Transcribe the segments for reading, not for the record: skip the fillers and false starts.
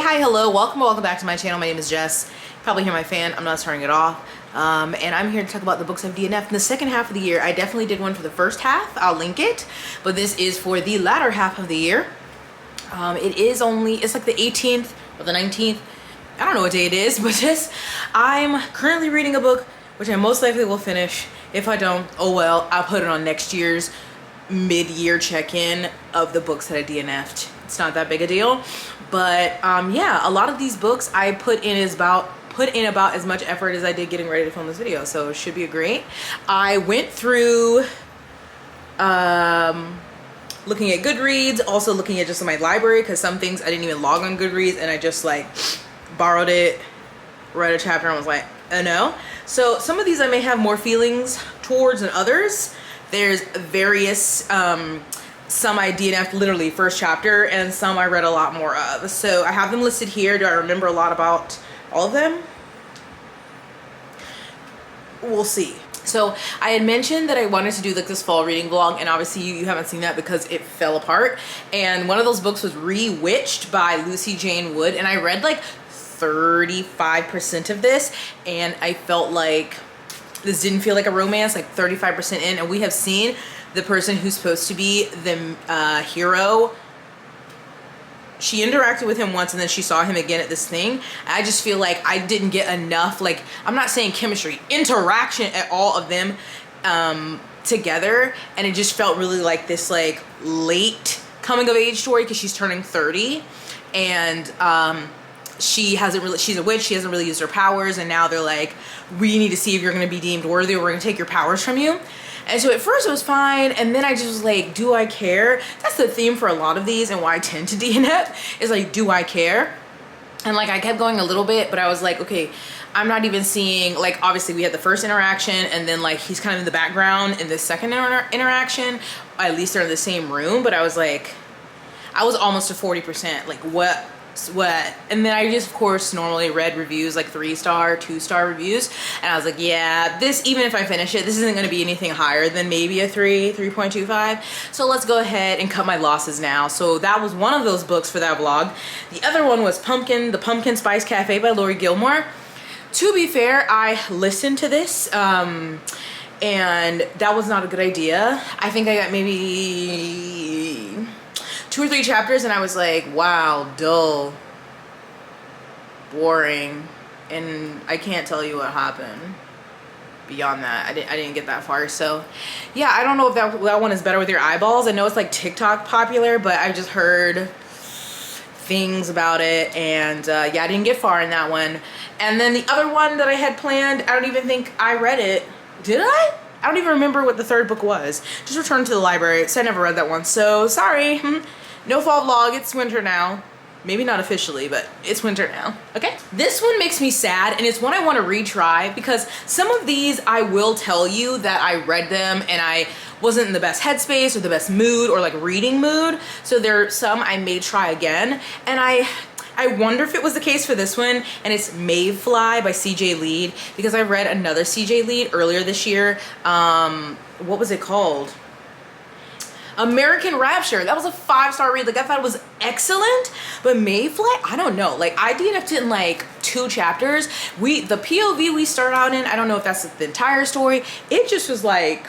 hi, hello, welcome back to my channel. My name is Jess. You probably hear my fan. I'm not turning it off. And I'm here to talk about the books I've DNF'd in the second half of the year. I definitely did one for the first half. I'll link it. But this is for the latter half of the year. It's like the 18th or the 19th. I don't know what day it is, but I'm currently reading a book, which I most likely will finish. If I don't, oh well, I'll put it on next year's mid-year check-in of the books that I DNF'd. It's not that big a deal. But yeah, a lot of these books I put in about as much effort as I did getting ready to film this video, so it should be great. I went through looking at Goodreads, also looking at just my library, because some things I didn't even log on Goodreads and I just like borrowed it, read a chapter and was like, oh no. So some of these I may have more feelings towards than others. There's various some I DNF'd literally first chapter, and some I read a lot more of. So I have them listed here. Do I remember a lot about all of them? We'll see. So I had mentioned that I wanted to do like this fall reading vlog, and obviously you haven't seen that because it fell apart. And one of those books was ReWitched by Lucy Jane Wood, and I read like 35% of this, and I felt like this didn't feel like a romance, like 35% in, and we have seen the person who's supposed to be the hero. She interacted with him once and then she saw him again at this thing. I just feel like I didn't get enough, like, I'm not saying chemistry, interaction at all of them together, and it just felt really like this like late coming of age story because she's turning 30, and she's a witch, she hasn't really used her powers, and now they're like, we need to see if you're going to be deemed worthy or we're going to take your powers from you. And so at first it was fine, and then I just was like, do I care? That's the theme for a lot of these, and why I tend to DNF is like, do I care? And like I kept going a little bit, but I was like, okay, I'm not even seeing, like, obviously we had the first interaction, and then like he's kind of in the background in the second interaction. At least they're in the same room, but I was like, I was almost to 40%, like what? And then I just of course normally read reviews, like 3-star, 2-star reviews, and I was like, yeah, this, even if I finish it, this isn't going to be anything higher than maybe a 3.25, so let's go ahead and cut my losses now. So that was one of those books for that vlog. The other one was The Pumpkin Spice Cafe by Lori Gilmore. To be fair, I listened to this and that was not a good idea. I think I got maybe 2 or 3 chapters and I was like, wow, dull, boring, and I can't tell you what happened beyond that. I didn't get that far. So yeah, I don't know if that one is better with your eyeballs. I know it's like TikTok popular, but I've just heard things about it, and yeah, I didn't get far in that one. And then the other one that I had planned, I don't even think I read it. Did I? I don't even remember what the third book was. Just Returned to the Library, so I never read that one, so sorry. No fall vlog, it's winter now. Maybe not officially, but it's winter now, okay? This one makes me sad, and it's one I want to retry, because some of these I will tell you that I read them and I wasn't in the best headspace or the best mood or like reading mood, so there are some I may try again, and I wonder if it was the case for this one, and it's Mayfly by CJ Lead, because I read another CJ Lead earlier this year. What was it called? American Rapture. That was a 5-star read. Like, I thought it was excellent, but Mayfly, I don't know. Like, I DNF'd it in like 2 chapters. The POV we start out in, I don't know if that's the entire story. It just was like,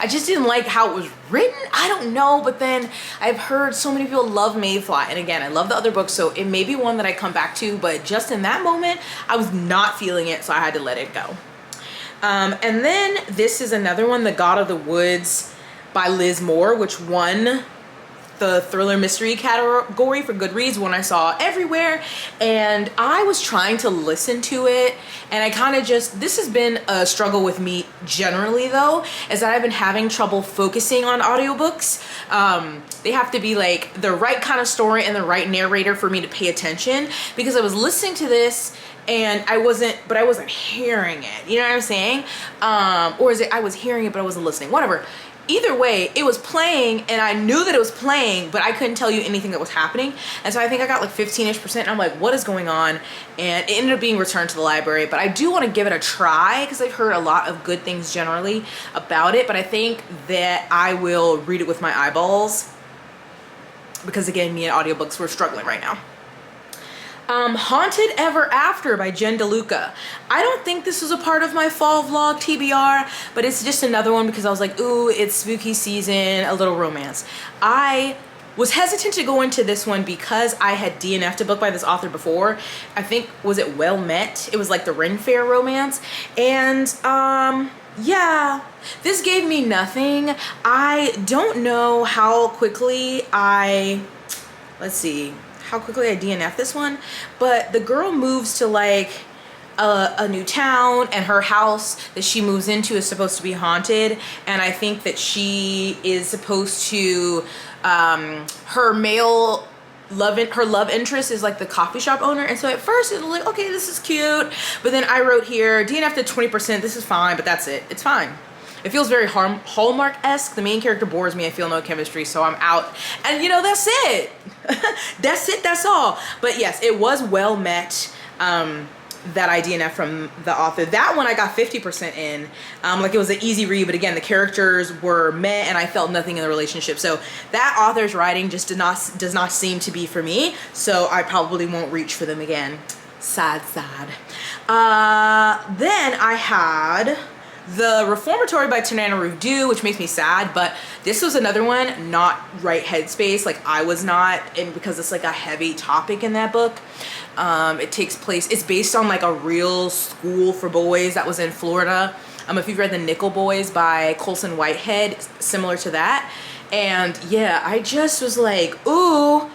I just didn't like how it was written. I don't know, but then I've heard so many people love Mayfly, and again, I love the other books, so it may be one that I come back to, but just in that moment, I was not feeling it, so I had to let it go. And then this is another one, The God of the Woods by Liz Moore, which won the thriller mystery category for Goodreads, one I saw everywhere, and I was trying to listen to it, and I kind of just, this has been a struggle with me generally though, is that I've been having trouble focusing on audiobooks. They have to be like the right kind of story and the right narrator for me to pay attention, because I was listening to this and I wasn't hearing it, you know what I'm saying? Or is it I was hearing it but I wasn't listening, whatever. Either way, it was playing, and I knew that it was playing, but I couldn't tell you anything that was happening. And so I think I got like 15-ish%, and I'm like, what is going on? And it ended up being Returned to the Library, but I do want to give it a try because I've heard a lot of good things generally about it, but I think that I will read it with my eyeballs because again, me and audiobooks, we're struggling right now. Haunted Ever After by Jen DeLuca. I don't think this was a part of my fall vlog TBR, but it's just another one because I was like, ooh, it's spooky season, a little romance. I was hesitant to go into this one because I had DNF'd a book by this author before. I think, was it Well Met? It was like the Ren Fair romance. And yeah, this gave me nothing. I don't know how quickly let's see, how quickly I DNF this one, but the girl moves to like a new town, and her house that she moves into is supposed to be haunted, and I think that she is supposed to her love interest is like the coffee shop owner. And so at first it was like, okay, this is cute, but then I wrote here DNF to 20%, this is fine, but that's it, it's fine. It feels very Hallmark-esque. The main character bores me. I feel no chemistry, so I'm out. And you know, that's it. That's it, that's all. But yes, it was Well Met that I DNF from the author. That one I got 50% in. Like, it was an easy read, but again, the characters were meh and I felt nothing in the relationship. So that author's writing just does not seem to be for me. So I probably won't reach for them again. Sad, sad. Then I had The Reformatory by Tanana Review, which makes me sad, but this was another one, not right headspace, like I was not, and because it's like a heavy topic in that book. It takes place, it's based on like a real school for boys that was in Florida. If you've read The Nickel Boys by Colson Whitehead, similar to that. And yeah, I just was like, ooh,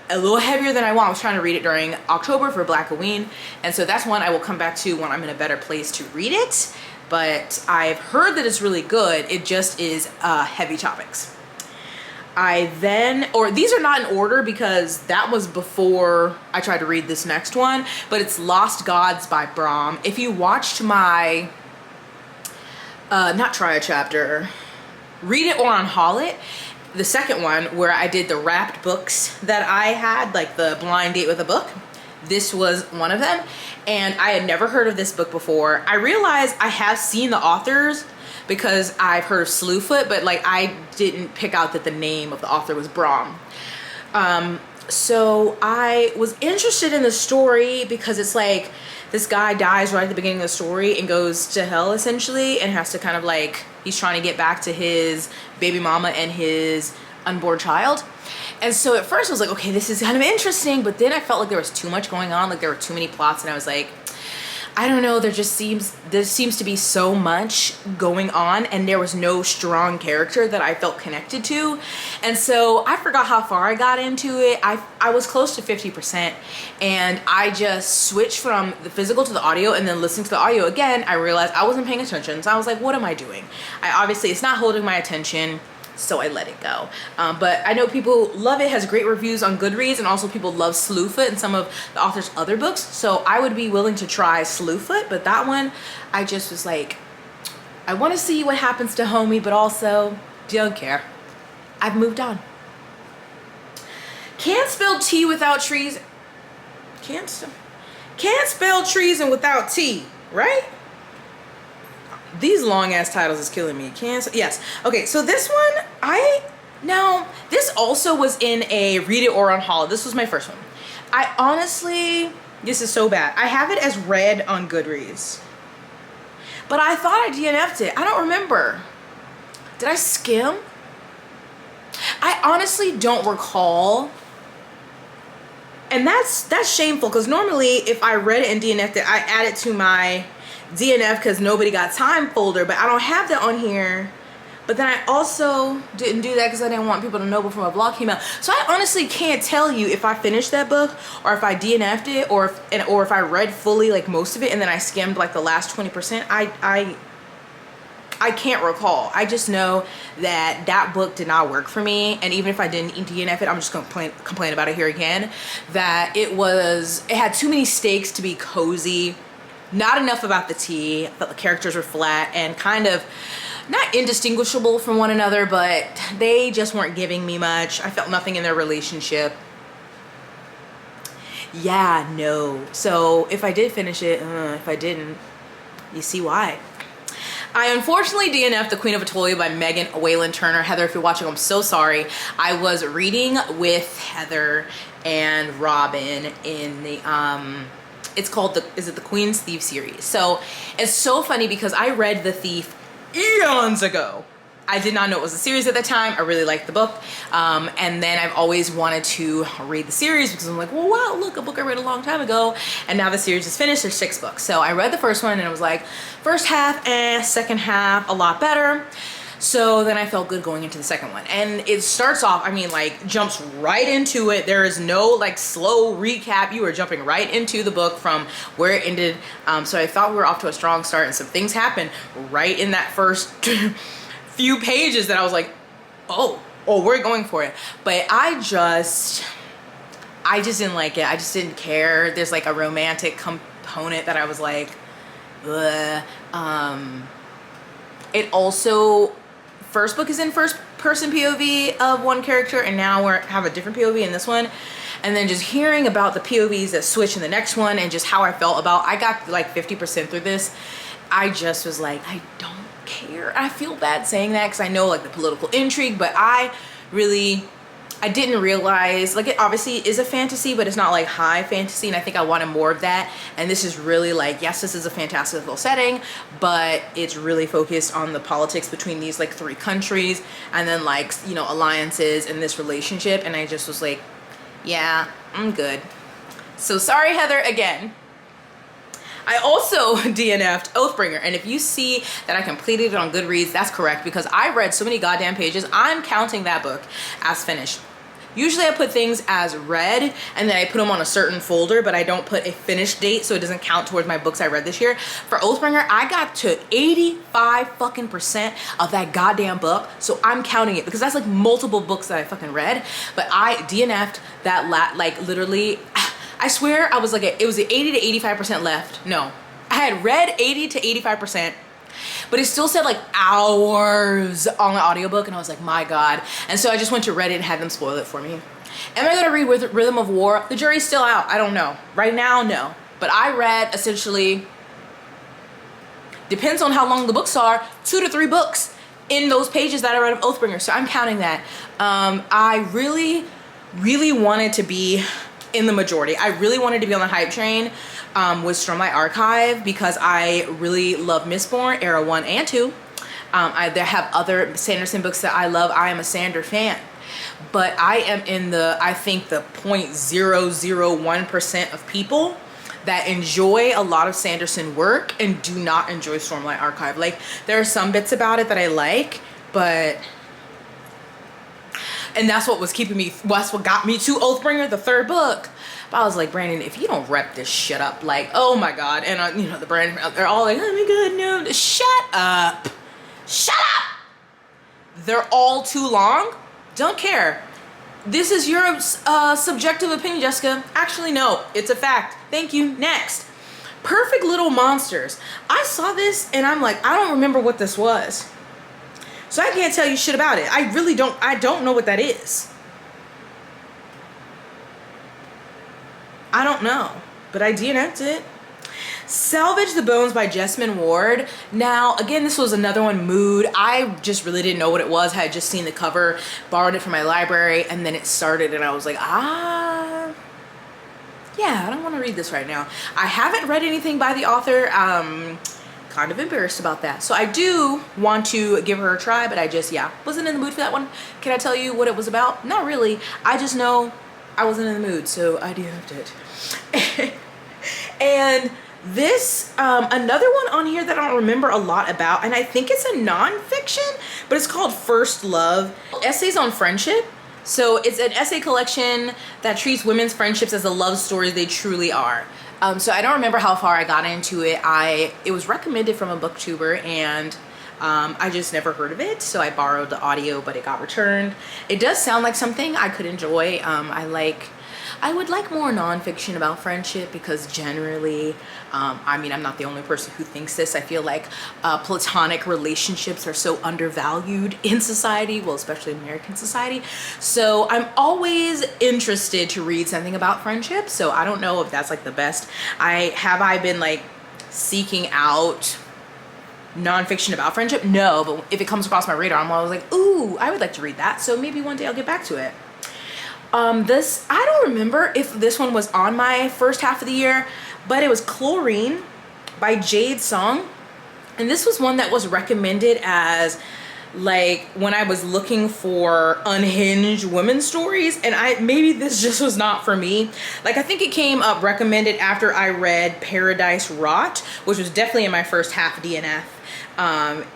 a little heavier than I want. I was trying to read it during October for Black Halloween, and so that's one I will come back to when I'm in a better place to read it. But I've heard that it's really good. It just is heavy topics. These are not in order because that was before I tried to read this next one, but it's Lost Gods by Brahm. If you watched my, not try a chapter, Read It or Unhaul It, the second one where I did the wrapped books that I had, like the blind date with a book, this was one of them. And I had never heard of this book before. I realized I have seen the authors because I've heard of Slewfoot, but like I didn't pick out that the name of the author was Brahm. So I was interested in the story because it's like this guy dies right at the beginning of the story and goes to hell essentially, and has to kind of like, he's trying to get back to his baby mama and his unborn child. And so at first I was like, okay, this is kind of interesting, but then I felt like there was too much going on, like there were too many plots, and I was like, I don't know, there seems to be so much going on, and there was no strong character that I felt connected to. And so I forgot how far I got into it. I was close to 50%, and I just switched from the physical to the audio, and then listening to the audio again, I realized I wasn't paying attention. So I was like, what am I doing? Obviously it's not holding my attention, so I let it go. But I know people love it, has great reviews on Goodreads, and also people love Slewfoot and some of the author's other books. So I would be willing to try Slewfoot, but that one, I just was like, I want to see what happens to homie, but also don't care. I've moved on. Can't spell tea without trees. Can't spell treason without tea, right? These long ass titles is killing me. Yes. Okay, so this one, this also was in a Read It or Unhaul It. This was my first one. I honestly, this is so bad. I have it as read on Goodreads, but I thought I DNF'd it. I don't remember. Did I skim? I honestly don't recall. And that's shameful, because normally if I read it and DNF'd it, I add it to my DNF because nobody got time folder, but I don't have that on here. But then I also didn't do that because I didn't want people to know before my blog came out. So I honestly can't tell you if I finished that book or if I DNF'd it or if I read fully like most of it and then I skimmed like the last 20%. I can't recall. I just know that that book did not work for me, and even if I didn't DNF it, I'm just gonna complain about it here again. That it had too many stakes to be cozy. Not enough about the tea. I felt the characters were flat and kind of not indistinguishable from one another, but they just weren't giving me much. I felt nothing in their relationship. Yeah, no. So if I did finish it, if I didn't, you see why. I unfortunately DNF'd The Queen of Atolia by Megan Whalen Turner. Heather, if you're watching, I'm so sorry. I was reading with Heather and Robin in the it's called the Queen's Thief series. So it's so funny because I read The Thief eons ago. I did not know it was a series at the time. I really liked the book. And then I've always wanted to read the series because I'm like, well, wow, look, a book I read a long time ago. And now the series is finished. There's 6 books. So I read the first one and it was like, first half, second half, a lot better. So then I felt good going into the second one. And it starts off, I mean, like, jumps right into it. There is no, like, slow recap. You are jumping right into the book from where it ended. So I thought we were off to a strong start, and some things happened right in that first few pages that I was like, oh, we're going for it. But I just didn't like it. I just didn't care. There's, like, a romantic component that I was like, ugh. It also... First book is in first person POV of one character, and now we have a different POV in this one. And then just hearing about the POVs that switch in the next one and just how I felt about, I got like 50% through this. I just was like, I don't care. I feel bad saying that because I know like the political intrigue, but I didn't realize, like, it obviously is a fantasy, but it's not like high fantasy, and I think I wanted more of that. And this is really like, yes, this is a fantastical setting, but it's really focused on the politics between these like 3 countries, and then like, you know, alliances and this relationship. And I just was like, yeah, I'm good. So sorry, Heather, again. I also DNF'd Oathbringer, and if you see that I completed it on Goodreads, that's correct, because I read so many goddamn pages. I'm counting that book as finished. Usually I put things as read and then I put them on a certain folder, but I don't put a finished date so it doesn't count towards my books I read this year. For Oathbringer, I got to 85% of that goddamn book, so I'm counting it because that's like multiple books that I fucking read. But I DNF'd that like literally, I swear I was like, it was 80 to 85% left. No, I had read 80 to 85%. But it still said like hours on the audiobook, and I was like, my God. And so I just went to Reddit and had them spoil it for me. Am I gonna read with Rhythm of War? The jury's still out. I don't know. Right now, no. But I read essentially, depends on how long the books are, 2 to 3 books in those pages that I read of Oathbringer. So I'm counting that. I really, really wanted to be in the majority. I really wanted to be on the hype train with Stormlight Archive because I really love Mistborn, Era 1 and 2. There have other Sanderson books that I love. I am a Sander fan. But I am in the, I think the 0.001% of people that enjoy a lot of Sanderson work and do not enjoy Stormlight Archive. Like, there are some bits about it that I like, but... And that's what was keeping me, that's what got me to Oathbringer, the 3rd book. But I was like, Brandon, if you don't rep this shit up, like, oh my God. And, you know, the Brandon, they're all like, oh my God, no, shut up. Shut up. They're all too long. Don't care. This is your subjective opinion, Jessica. Actually, no, it's a fact. Thank you. Next. Perfect Little Monsters. I saw this and I'm like, I don't remember what this was. So I can't tell you shit about it. I really don't, I don't know what that is. I don't know, but I DNF'd it. Salvage the Bones by Jessamine Ward. Now, again, this was another one, Mood. I just really didn't know what it was. I had just seen the cover, borrowed it from my library, and then it started, and I was like, yeah, I don't want to read this right now. I haven't read anything by the author. Kind of embarrassed about that. So I do want to give her a try, but I just, wasn't in the mood for that one. Can I tell you what it was about? Not really. I just know I wasn't in the mood, so I DNF'd it. And this, another one on here that I don't remember a lot about, and I think it's a nonfiction, but it's called First Love. Essays on Friendship. So it's an essay collection that treats women's friendships as the love stories they truly are. So I don't remember how far I got into it. It was recommended from a booktuber, and I just never heard of it. So I borrowed the audio, but it got returned. It does sound like something I could enjoy. I would like more nonfiction about friendship because generally, I mean, I'm not the only person who thinks this. I feel like platonic relationships are so undervalued in society, well, especially American society. So I'm always interested to read something about friendship. So I don't know if that's like the best. Have I been like seeking out nonfiction about friendship? No, but if it comes across my radar, I'm always like, ooh, I would like to read that. So maybe one day I'll get back to it. This, I don't remember if this one was on my first half of the year, but it was Chlorine by Jade Song. And this was one that was recommended as like when I was looking for unhinged women's stories, and maybe this just was not for me. Like, I think it came up recommended after I read Paradise Rot, which was definitely in my first half DNF.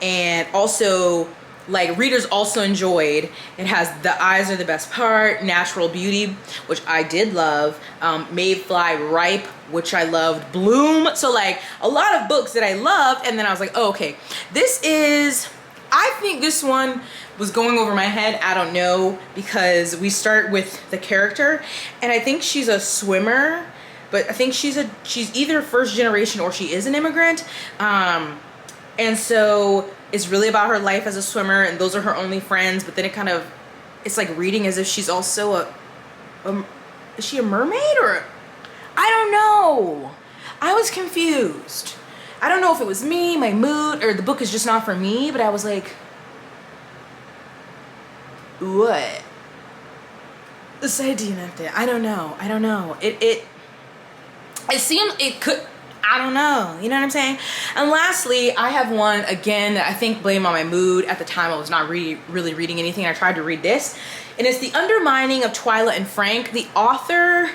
And also, like, readers also enjoyed. It has The Eyes Are the Best Part, Natural Beauty, which I did love, Mayfly, Ripe, which I loved, Bloom. So like a lot of books that I loved, and then I was like, oh, okay, this is, I think this one was going over my head. I don't know, because we start with the character, and I think she's a swimmer, but I think she's either first generation or she is an immigrant. And so it's really about her life as a swimmer, and those are her only friends. But then it's like reading as if she's also is she a mermaid, or I don't know. I was confused. I don't know if it was me, my mood, or the book is just not for me, but I was like, what? This idea of it. I don't know. It seemed, it could, I don't know. You know what I'm saying? And lastly, I have one, again, that I think blame on my mood. At the time, I was not really reading anything. I tried to read this, and it's The Undermining of Twilight and Frank. The author,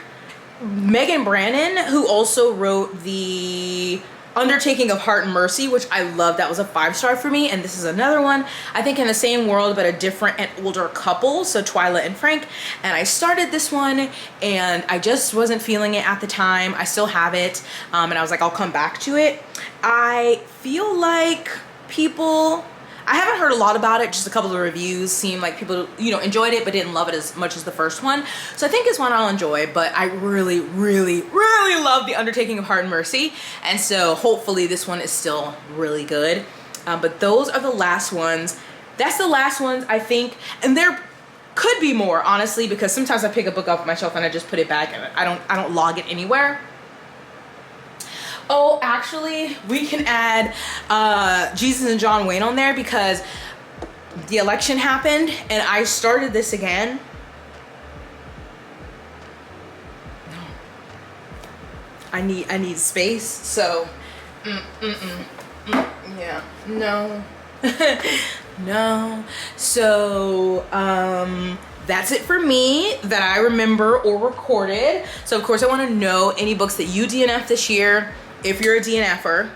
Megan Brannon, who also wrote the Undertaking of Heart and Mercy, which I love. That was a 5-star for me. And this is another one, I think in the same world, but a different and older couple. So Twilight and Frank. And I started this one, and I just wasn't feeling it at the time. I still have it. And I was like, I'll come back to it. I feel like people, I haven't heard a lot about it. Just a couple of reviews seem like people, enjoyed it, but didn't love it as much as the first one. So I think it's one I'll enjoy, but I really love The Undertaking of Heart and Mercy. And so hopefully this one is still really good. But those are the last ones. That's the last ones, I think. And there could be more, honestly, because sometimes I pick a book off my shelf and I just put it back, and I don't log it anywhere. Oh, actually, we can add Jesus and John Wayne on there, because the election happened and I started this again. No. I need space, so yeah, no. No. So that's it for me that I remember or recorded. So of course I want to know any books that you DNF this year, if you're a DNFer,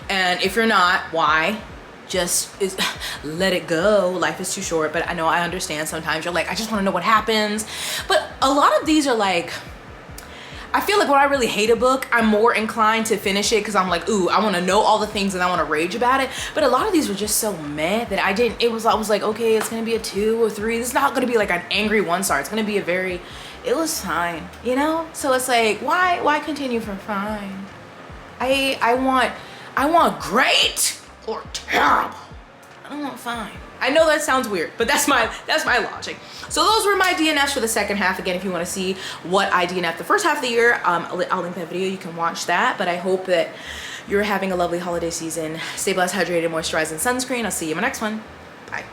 and if you're not, why? Just let it go. Life is too short. But I know, I understand sometimes you're like, I just want to know what happens. But a lot of these are like, I feel like when I really hate a book, I'm more inclined to finish it because I'm like, ooh, I want to know all the things and I want to rage about it. But a lot of these were just so meh that I was like, okay, it's gonna be a 2 or 3. This is not gonna be like an angry 1-star. It's gonna be it was fine, So it's like, why continue from fine? I want great or terrible. I don't want fine. I know that sounds weird, but that's my logic. So those were my DNFs for the second half. Again, if you want to see what I DNF'd the first half of the year, I'll link that video. You can watch that. But I hope that you're having a lovely holiday season. Stay blessed, hydrated, moisturized, and sunscreen. I'll see you in my next one. Bye.